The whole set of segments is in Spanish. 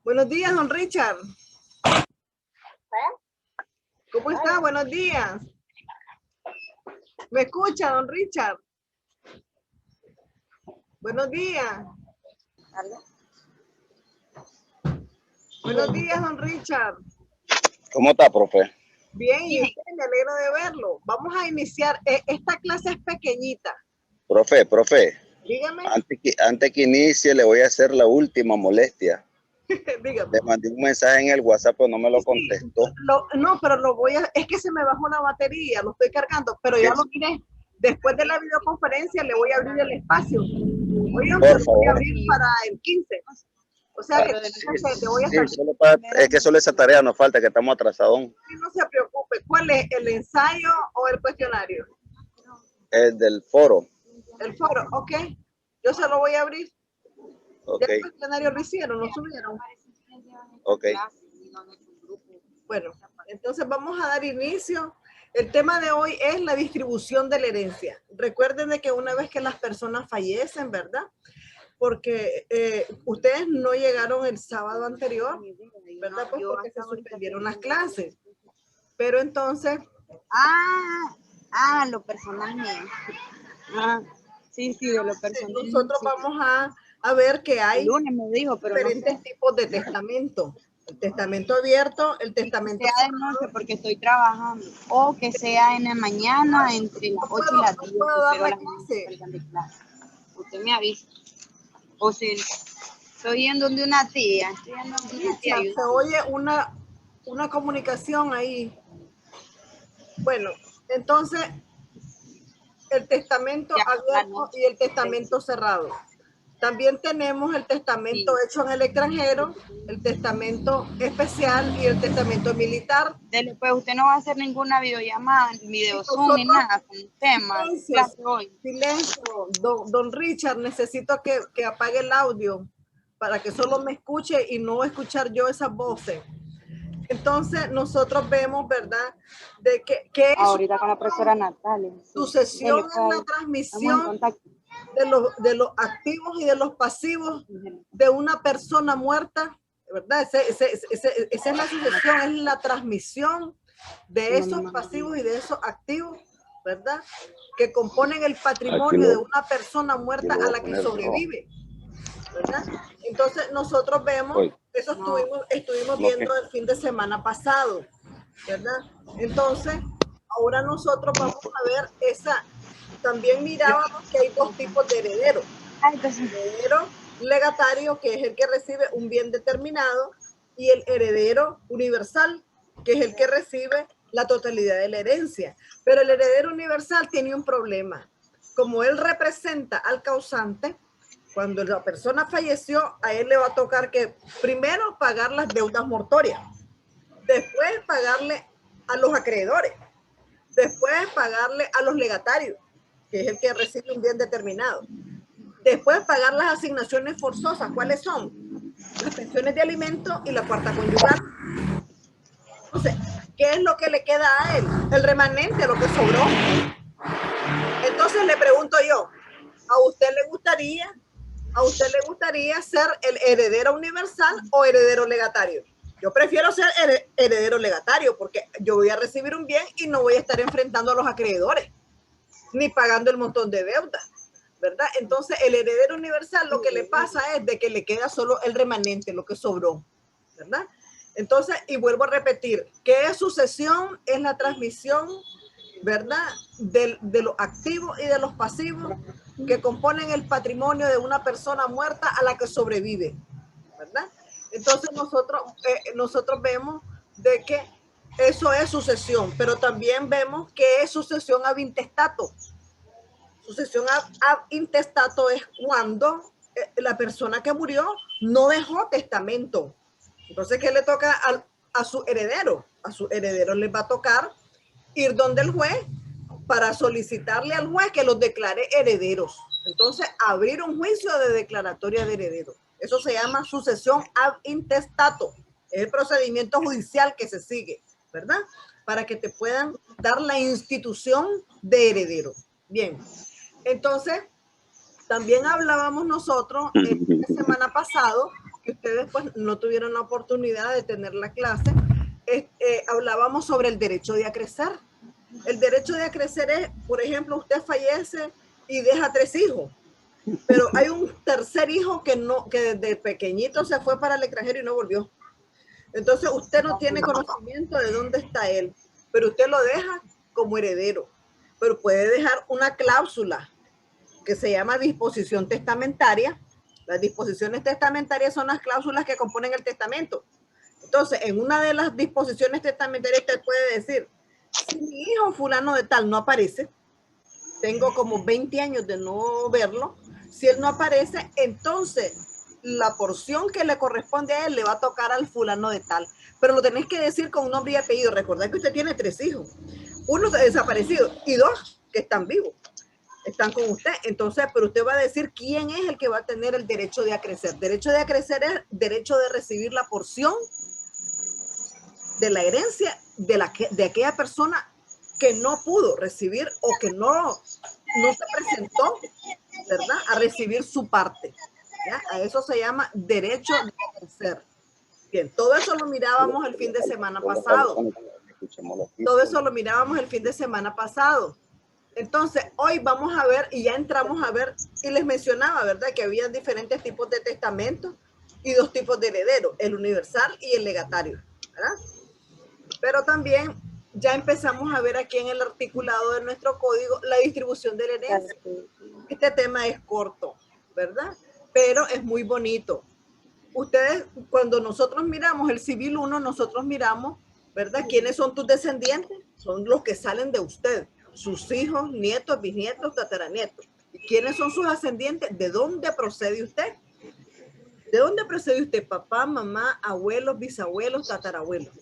Buenos días, don Richard. ¿Cómo está? Buenos días. ¿Me escucha, don Richard? Buenos días. Buenos días, don Richard. ¿Cómo está, profe? Bien, y usted, me alegro de verlo. Vamos a iniciar. Esta clase es pequeñita. Profe. Dígame. Antes que inicie, le voy a hacer la última molestia. Dígame. Le mandé un mensaje en el WhatsApp, pero no me lo contestó. No, pero lo voy a... Es que se me bajó la batería, lo estoy cargando, pero ya lo miré. Después de la videoconferencia le voy a abrir el espacio. Oigan, por favor. Voy a abrir para el 15. O sea, que le voy a estar... Es que solo esa tarea nos falta, que estamos atrasados. Sí, no se preocupe. ¿Cuál es? ¿El ensayo o el cuestionario? El del foro. El foro, ok. Yo se lo voy a abrir. Okay. ¿Ya el cuestionario lo hicieron? ¿Lo subieron? Ok. Bueno, entonces vamos a dar inicio. El tema de hoy es la distribución de la herencia. Recuerden de que una vez que las personas fallecen, ¿verdad? Porque ustedes no llegaron el sábado anterior, ¿verdad? Pues porque se suspendieron las clases. Pero entonces... lo personal mío. Sí, de lo personal. Nosotros vamos a ver que hay el lunes me dijo, pero diferentes tipos de testamento. El testamento abierto, el testamento... Que sea de noche porque estoy trabajando. O que sea en la mañana entre las 8 y las 10. Pero las salgan de clase. Usted me avisa. O si estoy yendo donde una tía. Se oye una comunicación ahí. Bueno, entonces el testamento abierto y el testamento cerrado. También tenemos el testamento hecho en el extranjero, el testamento especial y el testamento militar. Dele, pues usted no va a hacer ninguna videollamada, ni video Zoom, ni nada con temas. Silencio. Don Richard, necesito que apague el audio para que solo me escuche y no escuchar yo esas voces. Entonces nosotros vemos, ¿verdad? De que es ahorita con la profesora Natalia. Sucesión en la transmisión de los activos y de los pasivos de una persona muerta, ¿verdad? Esa es la sucesión, es la transmisión de esos pasivos y de esos activos, ¿verdad? Que componen el patrimonio de una persona muerta a la que sobrevive, ¿verdad? Entonces nosotros vemos, eso estuvimos viendo el fin de semana pasado, ¿verdad? Entonces, ahora nosotros vamos a ver esa... También mirábamos que hay dos tipos de herederos. El heredero legatario, que es el que recibe un bien determinado, y el heredero universal, que es el que recibe la totalidad de la herencia. Pero el heredero universal tiene un problema. Como él representa al causante, cuando la persona falleció, a él le va a tocar que primero pagar las deudas mortuorias, después pagarle a los acreedores, después pagarle a los legatarios, que es el que recibe un bien determinado. Después pagar las asignaciones forzosas. ¿Cuáles son? Las pensiones de alimentos y la cuarta conyugal. Entonces, ¿qué es lo que le queda a él? El remanente, lo que sobró. Entonces le pregunto yo, ¿a usted le gustaría ser el heredero universal o heredero legatario? Yo prefiero ser heredero legatario porque yo voy a recibir un bien y no voy a estar enfrentando a los acreedores ni pagando el montón de deudas, ¿verdad? Entonces, el heredero universal lo que le pasa es de que le queda solo el remanente, lo que sobró, ¿verdad? Entonces, y vuelvo a repetir, ¿qué es sucesión? Es la transmisión, ¿verdad? De los activos y de los pasivos que componen el patrimonio de una persona muerta a la que sobrevive, ¿verdad? Entonces, nosotros vemos de que eso es sucesión, pero también vemos que es sucesión ab intestato. Sucesión ab intestato es cuando la persona que murió no dejó testamento. Entonces, ¿qué le toca a su heredero? A su heredero le va a tocar ir donde el juez para solicitarle al juez que los declare herederos. Entonces, abrir un juicio de declaratoria de heredero. Eso se llama sucesión ab intestato. Es el procedimiento judicial que se sigue, ¿verdad? Para que te puedan dar la institución de heredero. Bien, entonces, también hablábamos nosotros la semana pasado, que ustedes pues no tuvieron la oportunidad de tener la clase, hablábamos sobre el derecho de acrecer. El derecho de acrecer es, por ejemplo, usted fallece y deja 3 hijos, pero hay un tercer hijo que desde pequeñito se fue para el extranjero y no volvió. Entonces usted no tiene conocimiento de dónde está él, pero usted lo deja como heredero, pero puede dejar una cláusula que se llama disposición testamentaria. Las disposiciones testamentarias son las cláusulas que componen el testamento. Entonces, en una de las disposiciones testamentarias usted puede decir, si mi hijo fulano de tal no aparece, tengo como 20 años de no verlo, si él no aparece, entonces la porción que le corresponde a él le va a tocar al fulano de tal. Pero lo tenés que decir con nombre y apellido. Recordad que usted tiene 3 hijos. Uno desaparecido y 2 que están vivos. Están con usted. Entonces, pero usted va a decir quién es el que va a tener el derecho de acrecer. Derecho de acrecer es derecho de recibir la porción de la herencia de aquella persona que no pudo recibir o que no se presentó, ¿verdad?, a recibir su parte. ¿Ya? A eso se llama derecho de acrecer. Bien, todo eso lo mirábamos el fin de semana pasado. Todo eso lo mirábamos el fin de semana pasado. Entonces, hoy vamos a ver, y ya entramos a ver, y les mencionaba, ¿verdad?, que había diferentes tipos de testamentos y 2 tipos de herederos, el universal y el legatario, ¿verdad? Pero también ya empezamos a ver aquí en el articulado de nuestro código la distribución de la herencia. Este tema es corto, ¿verdad?, pero es muy bonito. Ustedes, cuando nosotros miramos el Civil 1, nosotros miramos, ¿verdad?, quiénes son tus descendientes. Son los que salen de usted, sus hijos, nietos, bisnietos, tataranietos. ¿Y quiénes son sus ascendientes? ¿De dónde procede usted? ¿De dónde procede usted? Papá, mamá, abuelos, bisabuelos, tatarabuelos.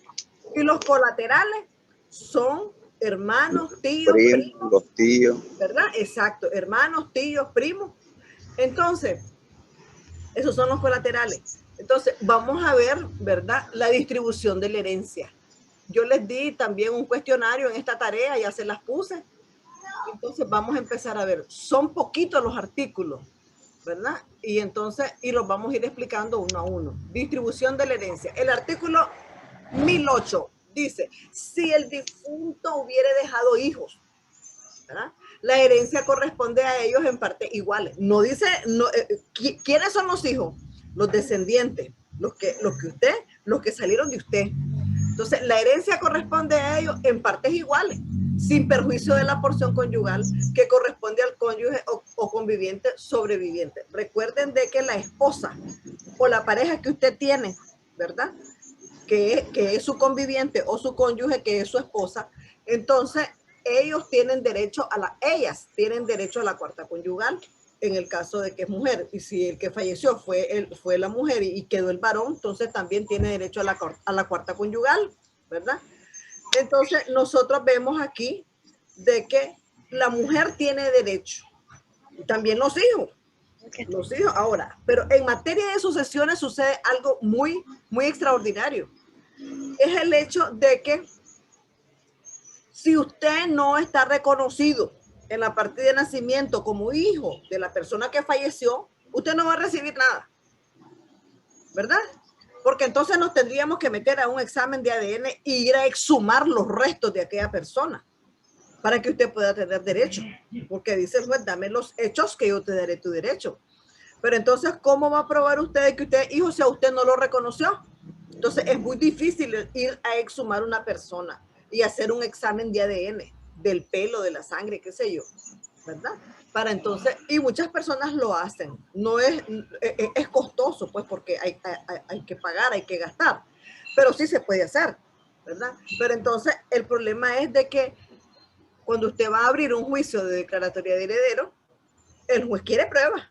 Y los colaterales son hermanos, tíos, primos, los tíos. ¿Verdad? Exacto, hermanos, tíos, primos. Entonces, esos son los colaterales. Entonces, vamos a ver, ¿verdad?, la distribución de la herencia. Yo les di también un cuestionario en esta tarea, ya se las puse. Entonces, vamos a empezar a ver. Son poquitos los artículos, ¿verdad? Y entonces, y los vamos a ir explicando uno a uno. Distribución de la herencia. El artículo 1008 dice, si el difunto hubiere dejado hijos, ¿verdad?, la herencia corresponde a ellos en parte iguales. No dice, no, ¿quiénes son los hijos? Los descendientes, los que salieron de usted. Entonces, la herencia corresponde a ellos en partes iguales, sin perjuicio de la porción conyugal que corresponde al cónyuge o conviviente sobreviviente. Recuerden de que la esposa o la pareja que usted tiene, ¿verdad?, que es su conviviente o su cónyuge, que es su esposa, entonces ellas tienen derecho a la cuarta conyugal en el caso de que es mujer. Y si el que falleció fue la mujer y quedó el varón, entonces también tiene derecho a la cuarta conyugal, ¿verdad? Entonces nosotros vemos aquí de que la mujer tiene derecho, y también los hijos. Los hijos ahora, pero en materia de sucesiones sucede algo muy, muy extraordinario. Es el hecho de que si usted no está reconocido en la partida de nacimiento como hijo de la persona que falleció, usted no va a recibir nada, ¿verdad? Porque entonces nos tendríamos que meter a un examen de ADN y ir a exhumar los restos de aquella persona para que usted pueda tener derecho. Porque dice, pues dame los hechos que yo te daré tu derecho. Pero entonces, ¿cómo va a probar usted que usted es hijo si a usted no lo reconoció? Entonces, es muy difícil ir a exhumar una persona y hacer un examen de ADN, del pelo, de la sangre, qué sé yo, ¿verdad? Para entonces, y muchas personas lo hacen. No es costoso, pues, porque hay que pagar, hay que gastar, pero sí se puede hacer, ¿verdad? Pero entonces, el problema es de que cuando usted va a abrir un juicio de declaratoria de heredero, el juez quiere pruebas.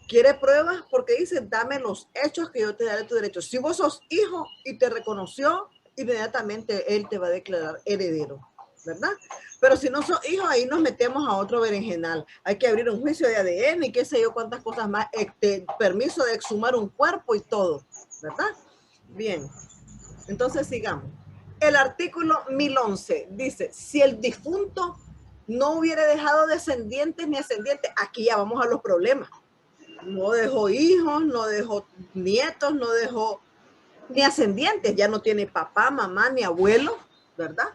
Quiere pruebas porque dice, dame los hechos que yo te daré tu derecho. Si vos sos hijo y te reconoció, inmediatamente él te va a declarar heredero, ¿verdad? Pero si no sos hijo, ahí nos metemos a otro berenjenal. Hay que abrir un juicio de ADN y qué sé yo cuántas cosas más, permiso de exhumar un cuerpo y todo, ¿verdad? Bien, entonces sigamos. El artículo 1011 dice, si el difunto no hubiera dejado descendientes ni ascendientes, aquí ya vamos a los problemas. No dejó hijos, no dejó nietos, no dejó ni ascendientes, ya no tiene papá, mamá, ni abuelo, ¿verdad?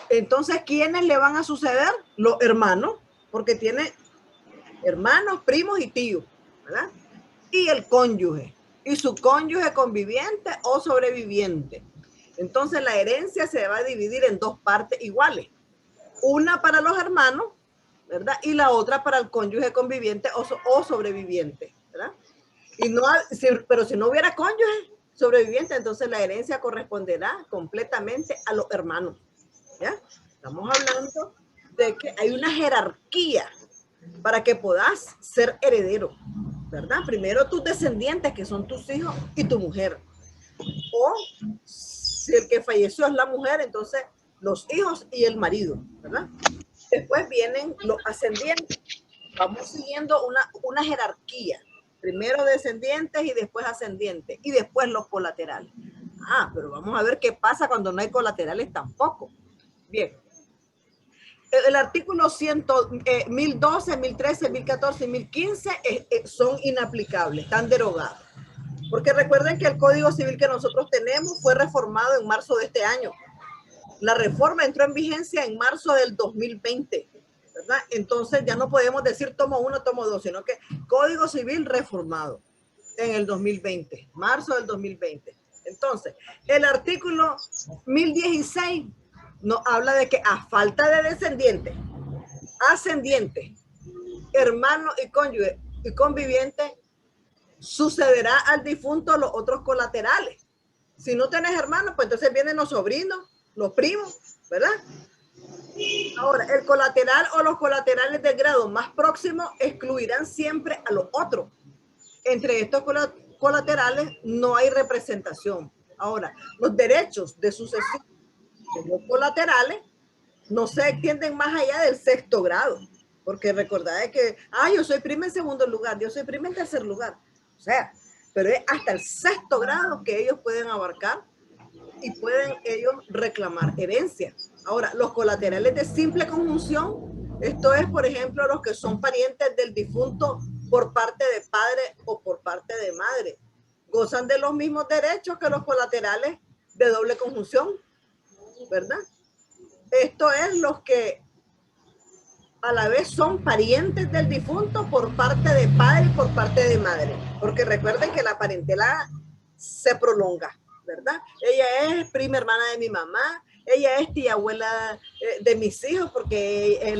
Entonces, ¿quiénes le van a suceder? Los hermanos, porque tiene hermanos, primos y tíos, ¿verdad? Y el cónyuge, y su cónyuge conviviente o sobreviviente. Entonces, la herencia se va a dividir en dos partes iguales. Una para los hermanos, ¿verdad? Y la otra para el cónyuge conviviente o sobreviviente, ¿verdad? Y no, pero si no hubiera cónyuge sobreviviente, entonces la herencia corresponderá completamente a los hermanos, ¿ya? Estamos hablando de que hay una jerarquía para que puedas ser heredero, ¿verdad? Primero tus descendientes, que son tus hijos y tu mujer. O si el que falleció es la mujer, entonces los hijos y el marido, ¿verdad? Después vienen los ascendientes. Vamos siguiendo una jerarquía. Primero descendientes y después ascendientes. Y después los colaterales. Ah, pero vamos a ver qué pasa cuando no hay colaterales tampoco. Bien. El artículo 1012, 1013, 1014 y 1015 son inaplicables, están derogados. Porque recuerden que el Código Civil que nosotros tenemos fue reformado en marzo de este año. La reforma entró en vigencia en marzo del 2020, ¿verdad? Entonces ya no podemos decir tomo 1, tomo 2, sino que Código Civil reformado en el 2020, marzo del 2020. Entonces, el artículo 1016 nos habla de que a falta de descendientes, ascendientes, hermanos y cónyuge y convivientes, sucederá al difunto los otros colaterales. Si no tenés hermanos, pues entonces vienen los sobrinos, los primos, ¿verdad? Ahora, el colateral o los colaterales del grado más próximo excluirán siempre a los otros. Entre estos colaterales no hay representación. Ahora, los derechos de sucesión de los colaterales no se extienden más allá del sexto grado, porque recordad que, yo soy prima en segundo lugar, yo soy prima en tercer lugar. O sea, pero es hasta el sexto grado que ellos pueden abarcar y pueden ellos reclamar herencia. Ahora, los colaterales de simple conjunción, esto es, por ejemplo, los que son parientes del difunto por parte de padre o por parte de madre, gozan de los mismos derechos que los colaterales de doble conjunción, ¿verdad? Esto es los que a la vez son parientes del difunto por parte de padre y por parte de madre, porque recuerden que la parentela se prolonga, ¿verdad? Ella es prima hermana de mi mamá, ella es tía abuela de mis hijos, porque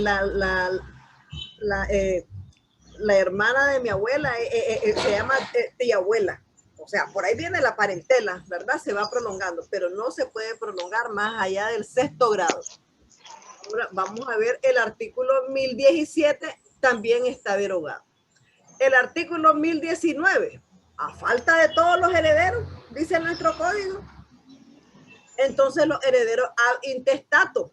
la hermana de mi abuela se llama tía abuela. O sea, por ahí viene la parentela, ¿verdad? Se va prolongando, pero no se puede prolongar más allá del sexto grado. Ahora vamos a ver, el artículo 1017 también está derogado. El artículo 1019, a falta de todos los herederos, dice nuestro código, entonces los herederos ad intestato.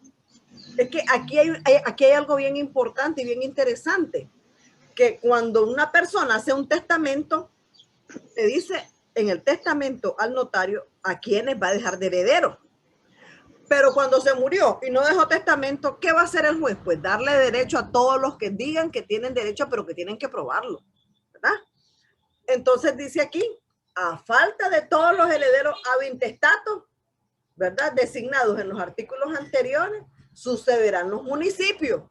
Es que aquí hay algo bien importante y bien interesante, que cuando una persona hace un testamento, le dice en el testamento al notario a quienes va a dejar de herederos. Pero cuando se murió y no dejó testamento, ¿qué va a hacer el juez? Pues darle derecho a todos los que digan que tienen derecho, pero que tienen que probarlo, ¿verdad? Entonces dice aquí, a falta de todos los herederos ab intestato, ¿verdad? Designados en los artículos anteriores, sucederán los municipios.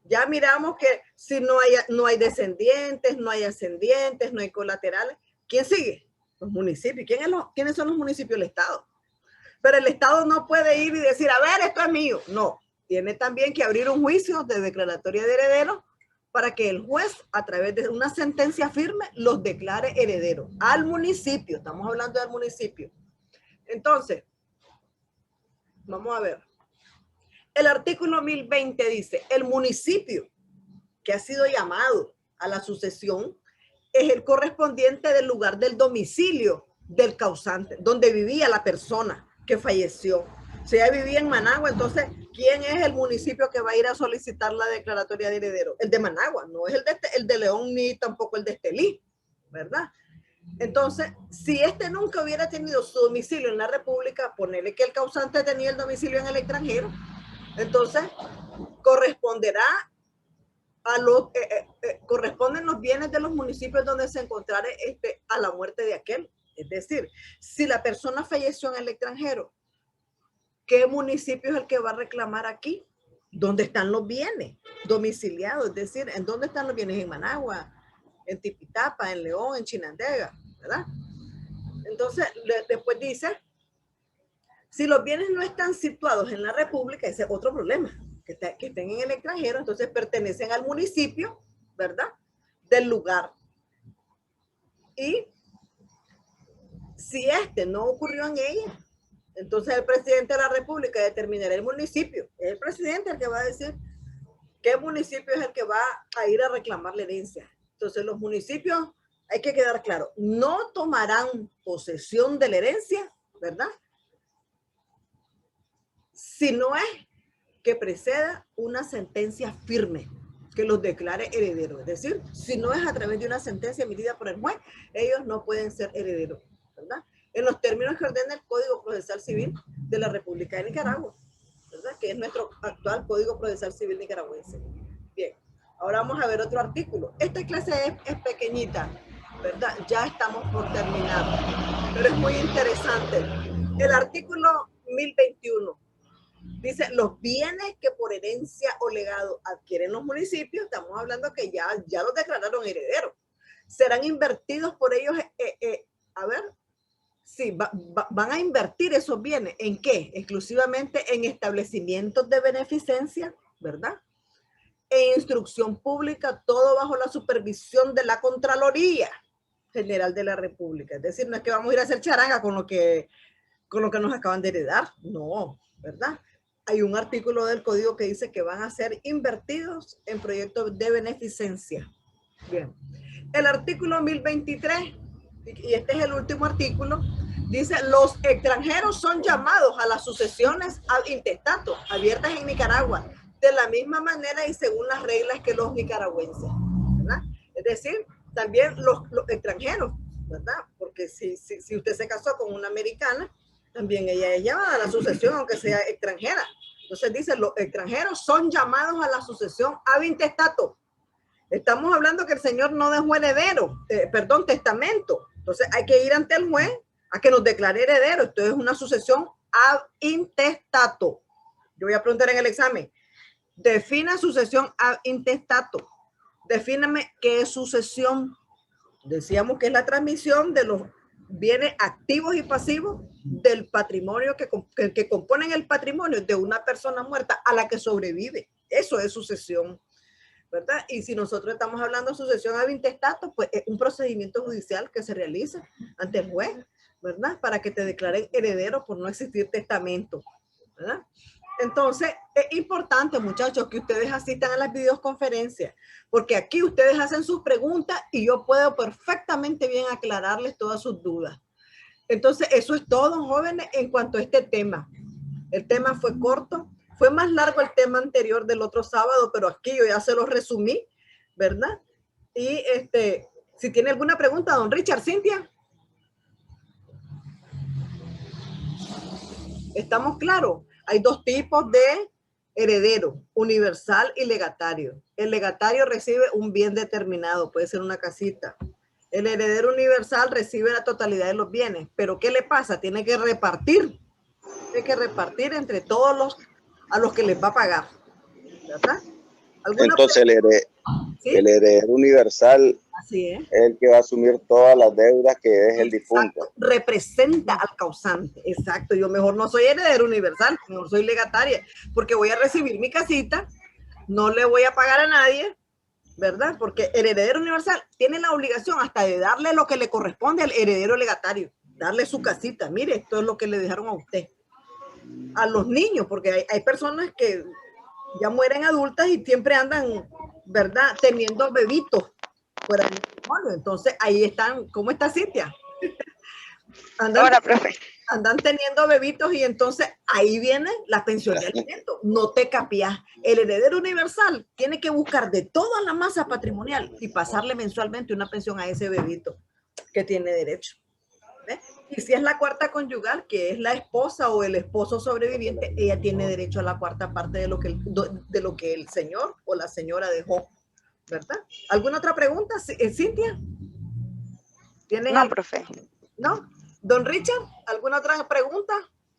Ya miramos que si no hay descendientes, no hay ascendientes, no hay colaterales, ¿quién sigue? Los municipios. ¿Quiénes son los municipios? El Estado. Pero el Estado no puede ir y decir, a ver, esto es mío. No, tiene también que abrir un juicio de declaratoria de herederos para que el juez, a través de una sentencia firme, los declare herederos al municipio. Estamos hablando del municipio. Entonces, vamos a ver. El artículo 1020 dice, el municipio que ha sido llamado a la sucesión es el correspondiente del lugar del domicilio del causante, donde vivía la persona que falleció. Si ella vivía en Managua, entonces, ¿quién es el municipio que va a ir a solicitar la declaratoria de heredero? El de Managua, no es el de León ni tampoco el de Estelí, ¿verdad? Entonces, si este nunca hubiera tenido su domicilio en la República, ponerle que el causante tenía el domicilio en el extranjero, entonces corresponderá corresponden los bienes de los municipios donde se encontrare a la muerte de aquel. Es decir, si la persona falleció en el extranjero, ¿qué municipio es el que va a reclamar aquí? ¿Dónde están los bienes domiciliados? Es decir, ¿en dónde están los bienes? En Managua, en Tipitapa, en León, en Chinandega, ¿verdad? Entonces, después dice, si los bienes no están situados en la República, ese es otro problema, que estén en el extranjero, entonces pertenecen al municipio, ¿verdad? Del lugar. Y si no ocurrió en ella, entonces el presidente de la República determinará el municipio. Es el presidente el que va a decir qué municipio es el que va a ir a reclamar la herencia. Entonces los municipios, hay que quedar claro, no tomarán posesión de la herencia, ¿verdad? Si no es que preceda una sentencia firme que los declare herederos. Es decir, si no es a través de una sentencia emitida por el juez, ellos no pueden ser herederos, ¿verdad? En los términos que ordena el Código Procesal Civil de la República de Nicaragua, ¿verdad? Que es nuestro actual Código Procesal Civil nicaragüense. Bien, ahora vamos a ver otro artículo. Esta clase es pequeñita, ¿verdad? Ya estamos por terminar, pero es muy interesante. El artículo 1021 dice, los bienes que por herencia o legado adquieren los municipios, estamos hablando que ya los declararon herederos, serán invertidos por ellos, sí, van a invertir esos bienes. ¿En qué? Exclusivamente en establecimientos de beneficencia, ¿verdad? E instrucción pública, todo bajo la supervisión de la Contraloría General de la República. Es decir, no es que vamos a ir a hacer charanga con lo que nos acaban de heredar, no, ¿verdad? Hay un artículo del código que dice que van a ser invertidos en proyectos de beneficencia. Bien. El artículo 1023, y este es el último artículo, dice, los extranjeros son llamados a las sucesiones ad intestato abiertas en Nicaragua, de la misma manera y según las reglas que los nicaragüenses, ¿verdad? Es decir, también los extranjeros, ¿verdad? Porque si usted se casó con una americana, también ella es llamada a la sucesión, aunque sea extranjera. Entonces dice, los extranjeros son llamados a la sucesión ab intestato. Estamos hablando que el señor no dejó heredero, testamento. Entonces hay que ir ante el juez a que nos declare heredero. Esto es una sucesión ab intestato. Yo voy a preguntar en el examen, defina sucesión ab intestato. Defíname qué es sucesión. Decíamos que es la transmisión de los bienes activos y pasivos del patrimonio que componen el patrimonio de una persona muerta a la que sobrevive. Eso es sucesión, ¿verdad? Y si nosotros estamos hablando de sucesión ab intestato, pues es un procedimiento judicial que se realiza ante el juez, ¿verdad? Para que te declaren heredero por no existir testamento, ¿verdad? Entonces, es importante, muchachos, que ustedes asistan a las videoconferencias, porque aquí ustedes hacen sus preguntas y yo puedo perfectamente bien aclararles todas sus dudas. Entonces, eso es todo, jóvenes, en cuanto a este tema. El tema fue corto, fue más largo el tema anterior del otro sábado, pero aquí yo ya se lo resumí, ¿verdad? Y si tiene alguna pregunta, don Richard, Cintia. ¿Estamos claros? Hay dos tipos de heredero, universal y legatario. El legatario recibe un bien determinado, puede ser una casita. El heredero universal recibe la totalidad de los bienes, pero ¿qué le pasa? Tiene que repartir entre todos a los que les va a pagar, ¿verdad? Entonces el heredero universal así es el que va a asumir todas las deudas que es el difunto. Representa al causante, exacto. Yo mejor no soy heredero universal, mejor soy legataria, porque voy a recibir mi casita, no le voy a pagar a nadie, ¿verdad? Porque el heredero universal tiene la obligación hasta de darle lo que le corresponde al heredero legatario, darle su casita. Mire, esto es lo que le dejaron a usted. A los niños, porque hay personas que ya mueren adultas y siempre andan, ¿verdad?, teniendo bebitos fuera del matrimonio. Entonces ahí están, ¿cómo está Cintia? Andan teniendo bebitos y entonces ahí viene la pensión de alimento. No te capias. El heredero universal tiene que buscar de toda la masa patrimonial y pasarle mensualmente una pensión a ese bebito que tiene derecho. ¿Ves? Y si es la cuarta conyugal, que es la esposa o el esposo sobreviviente, ella tiene derecho a la cuarta parte de lo que el señor o la señora dejó, ¿verdad? ¿Alguna otra pregunta, Cintia? No, profe. ¿No? Don Richard, ¿alguna otra pregunta?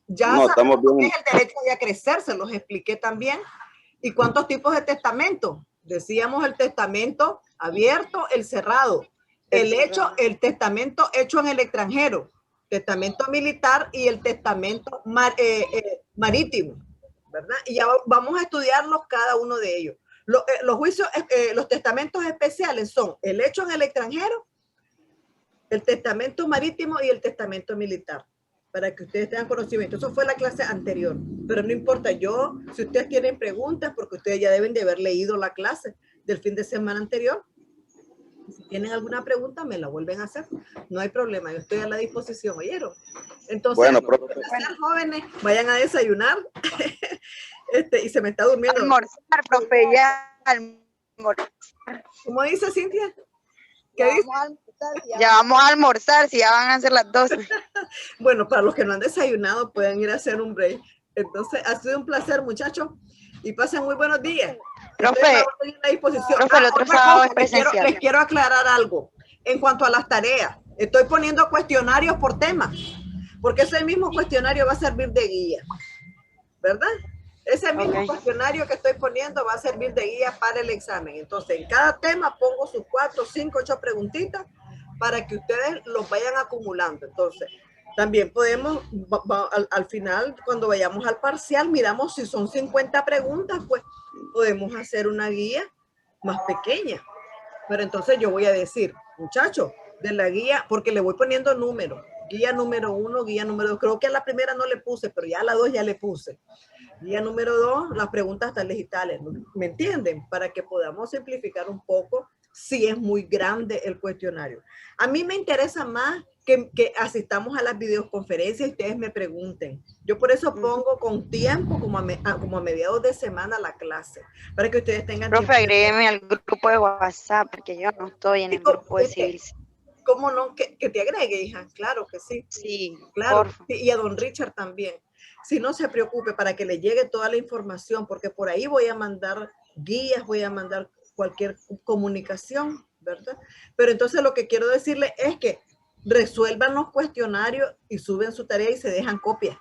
Ya no, sabemos estamos bien. qué es el derecho de acrecer, se los expliqué también. ¿Y cuántos tipos de testamento? Decíamos el testamento abierto, el cerrado. El testamento hecho en el extranjero, testamento militar y el testamento marítimo, ¿verdad? Y ya vamos a estudiarlos cada uno de ellos. Los juicios, los testamentos especiales son el hecho en el extranjero, el testamento marítimo y el testamento militar, para que ustedes tengan conocimiento. Eso fue la clase anterior, pero no importa. Si ustedes tienen preguntas, porque ustedes ya deben de haber leído la clase del fin de semana anterior, si tienen alguna pregunta, me la vuelven a hacer. No hay problema, yo estoy a la disposición, ¿oyeron? Entonces, bueno, profe, jóvenes, vayan a desayunar. Y se me está durmiendo. Almorzar, profe, ya almorzar. ¿Cómo dice Cintia? ¿Qué dice? Ya vamos a almorzar, si ya van a ser las 12. Bueno, para los que no han desayunado, pueden ir a hacer un break. Entonces, ha sido un placer, muchachos, y pasen muy buenos días. Profe, estoy a la disposición. Profe, el otro sábado es presencial. Les quiero aclarar algo. En cuanto a las tareas, estoy poniendo cuestionarios por tema, porque ese mismo cuestionario va a servir de guía, ¿verdad? Ese mismo cuestionario que estoy poniendo va a servir de guía para el examen. Entonces, en cada tema pongo sus 4, 5, 8 preguntitas para que ustedes los vayan acumulando. Entonces, también podemos, al final, cuando vayamos al parcial, miramos si son 50 preguntas, pues podemos hacer una guía más pequeña. Pero entonces yo voy a decir, muchachos, de la guía, porque le voy poniendo números. Guía número 1, guía número 2. Creo que a la primera no le puse, pero ya a la 2 ya le puse. Guía número 2, las preguntas tales y tales. ¿Me entienden? Para que podamos simplificar un poco si es muy grande el cuestionario. A mí me interesa más que asistamos a las videoconferencias y ustedes me pregunten. Yo por eso pongo con tiempo, como a mediados de semana, la clase, para que ustedes tengan Profe, tiempo. agrégueme al grupo de WhatsApp, porque yo no estoy en el grupo de civil. ¿Cómo no? Que te agregue, hija. Claro que sí. Sí, claro. Y a don Richard también. Si no se preocupe, para que le llegue toda la información, porque por ahí voy a mandar guías, voy a mandar cualquier comunicación, ¿verdad? Pero entonces lo que quiero decirle es que resuelvan los cuestionarios y suben su tarea y se dejan copias,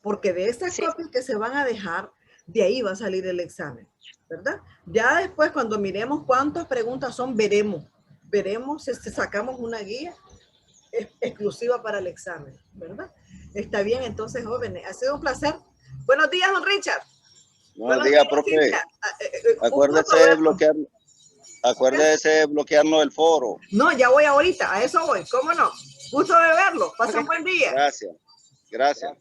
porque de esas copias que se van a dejar, de ahí va a salir el examen, ¿verdad? Ya después, cuando miremos cuántas preguntas son, veremos si sacamos una guía exclusiva para el examen, ¿verdad? Está bien, entonces, jóvenes, ha sido un placer. Buenos días, don Richard. Buenos días, profe. Acuérdese de bloquearnos el foro. No, ya voy ahorita, a eso voy, ¿cómo no? Gusto de verlo, pasen buen día. Gracias.